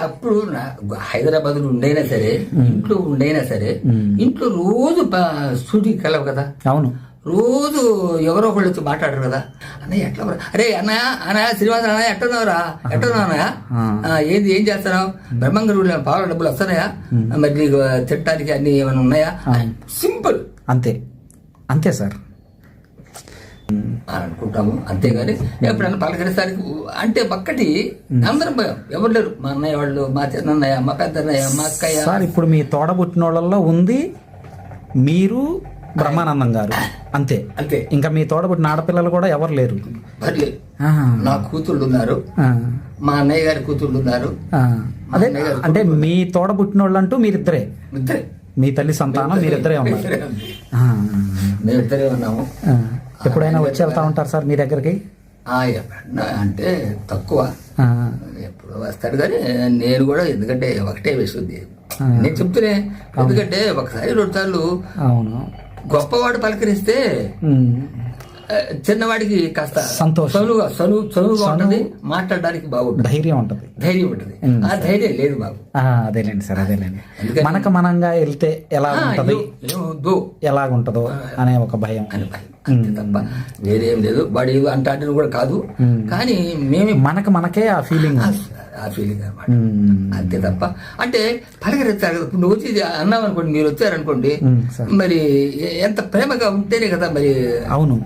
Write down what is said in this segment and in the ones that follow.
అప్పుడు హైదరాబాద్ ఉండైనా సరే, ఇంట్లో ఉండైనా సరే, ఇంట్లో రోజు షూటింగ్కి వెళ్ళవు కదా. అవును. రోజు ఎవరో ఒకళ్ళు వచ్చి మాట్లాడరు కదా. అన్నయ్య ఎట్లా, అరే అన్నయ్య శ్రీనివాస అన్నయ్య ఎట్టున్నావురా, ఎట్టున్నావు అన్నయ్య, ఏం చేస్తున్నావు, బ్రహ్మంగారు పావుల డబ్బులు వస్తున్నాయా, మరి నీకు తిట్టడానికి అన్ని ఏమైనా ఉన్నాయా, సింపుల్. అంతే అంతే సార్ అనుకుంటాము. అంతేగాని ఎప్పుడన్నా పలకరిస్తానికి అంటే ఒక్కటి అందరం భయం, ఎవరు లేరు. మా అన్నయ్య వాళ్ళు, మా చిన్నన్నయ్య, మా పెద్దన్నయ్య, మా అక్కయ్య. సార్ ఇప్పుడు మీ తోడబుట్టిన వాళ్ళల్లో ఉంది మీరు, బ్రహ్మానందం గారు, అంతే అంతే. ఇంకా మీ తోడబుట్టిన ఆడపిల్లలు కూడా ఎవరు లేరు. నా కూతుళ్ళు ఉన్నారు, మా అన్నయ్య గారి కూతుళ్ళు ఉన్నారు. అదే అంటే మీ తోడబుట్టిన వాళ్ళు అంటూ మీరిద్దరే, మీ తల్లి సంతానం మీరిద్దరే ఉన్నారు. మేమిద్దరే ఉన్నాము. ఎప్పుడైనా వచ్చి వెళ్తా ఉంటారు సార్ మీ దగ్గరికి? అంటే తక్కువ, ఎప్పుడు వస్తాడు కానీ నేను కూడా, ఎందుకంటే ఒకటే విషయం నేను చెప్తూనే, ఎందుకంటే ఒకసారి 2 సార్లు గొప్పవాడు పలకరిస్తే చిన్నవాడికి కాస్త చదువుగా ఉంటుంది, మాట్లాడడానికి బాగుంటుంది, ధైర్యం ఉంటుంది. ఆ ధైర్యం లేదు బాబు. అదేలేండి సార్, అదేలేండి. మనకు మనంగా వెళ్తే ఎలా ఉంటది, ఎలాగుంటదో అనే ఒక భయం అని అంతే తప్ప వేరేం లేదు. వాడు అంటాడు కూడా కాదు, కానీ మేము మనకే ఆ ఫీలింగ్ అనమాట. అంతే తప్ప అంటే పలకరిస్తారు కదా. ఇప్పుడు నువ్వు వచ్చి అన్నావు అనుకోండి, మీరు వచ్చారనుకోండి, మరి ఎంత ప్రేమగా ఉంటేనే కదా మరి. అవును,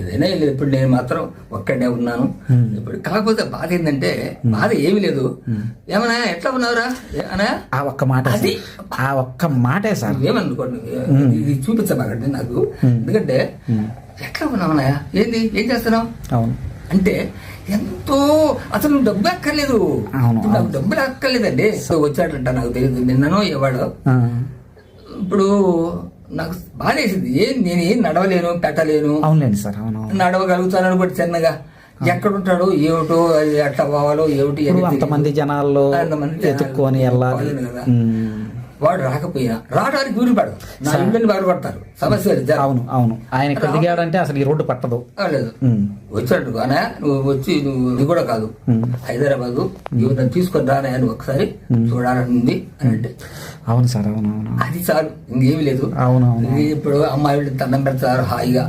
ఏదైనా లేదు. ఇప్పుడు నేను మాత్రం ఒక్కడనే ఉన్నాను. ఇప్పుడు కాకపోతే బాధ ఏంటంటే, బాధ ఏమి లేదు, ఏమన్నా ఎట్లా ఉన్నావురా అనా, ఆ ఒక్క మాట, అది ఆ ఒక్క మాటే సార్. ఏమనుకోండి, ఇది చూపించమాకండి నాకు, ఎందుకంటే ఎట్లా ఉన్నావునా, ఏంది, ఏం చేస్తున్నావు అవును అంటే ఎంతో, అసలు నువ్వు డబ్బు అక్కర్లేదు, నాకు డబ్బులు అక్కర్లేదండి. వచ్చాడంట, నాకు తెలియదు, నిన్ననో ఇవాడు. ఇప్పుడు నాకు బాధేసింది, నేను నడవలేను, పెట్టలేను. అవునండి సార్, అవును. నడవగలుగుతాను కూడా చిన్నగా, ఎక్కడుంటాడో ఏమిటో, ఎట్లా పోవాలో ఏమిటి, అంతమంది జనాల్లో ఎత్తుక్కొని వెళ్ళాలి కదా. వాడు రాకపోయినా రావడానికి వీలుపడదు, నా ఇళ్ళని బాధపడతారు, సమస్య. అవును అవును, ఆయన ఇక్కడ దిగాడంటే అసలు ఈ రోడ్డు పట్టదు. లేదు, వచ్చాడు అనే నువ్వు వచ్చి, నువ్వు ఇది కూడా కాదు, హైదరాబాద్ నన్ను తీసుకొని రానా అని ఒకసారి చూడాలని అని అంటే, అవును సార్, అవును అవును, అది చాలు, ఇంకేమి లేదు. అవునవును. ఇప్పుడు అమ్మాయి దండం పెడతారు హాయిగా,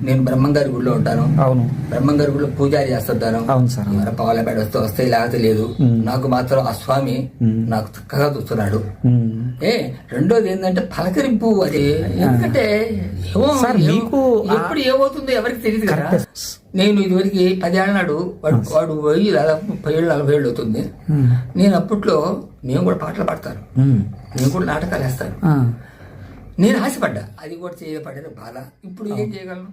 నేను బ్రహ్మంగారి గుడిలో ఉంటాను. అవును, బ్రహ్మంగారి గుడిలో పూజారి చేస్తుంటాను. అవును సార్, ఎవరైనా పావుల బయట వస్తే లేకపోతే లేదు. నాకు మాత్రం ఆ స్వామి నాకు చక్కగా చూస్తున్నాడు. రెండోది ఏంటంటే పలకరింపు, అది ఎందుకంటే ఎప్పుడు ఏమవుతుందో ఎవరికి తెలియదు కదా. నేను ఇదివరకు 10 ఏళ్ళ నాడు వాడు పోయి దాదాపు 30 ఏళ్ళు 40 ఏళ్ళు అవుతుంది. నేను అప్పట్లో నేను కూడా పాటలు పాడతాను, నేను కూడా నాటకాలు వేస్తాను. నేను ఆశపడ్డా, అది కూడా చేయబడ్డది బాధ. ఇప్పుడు ఏం చేయగలను?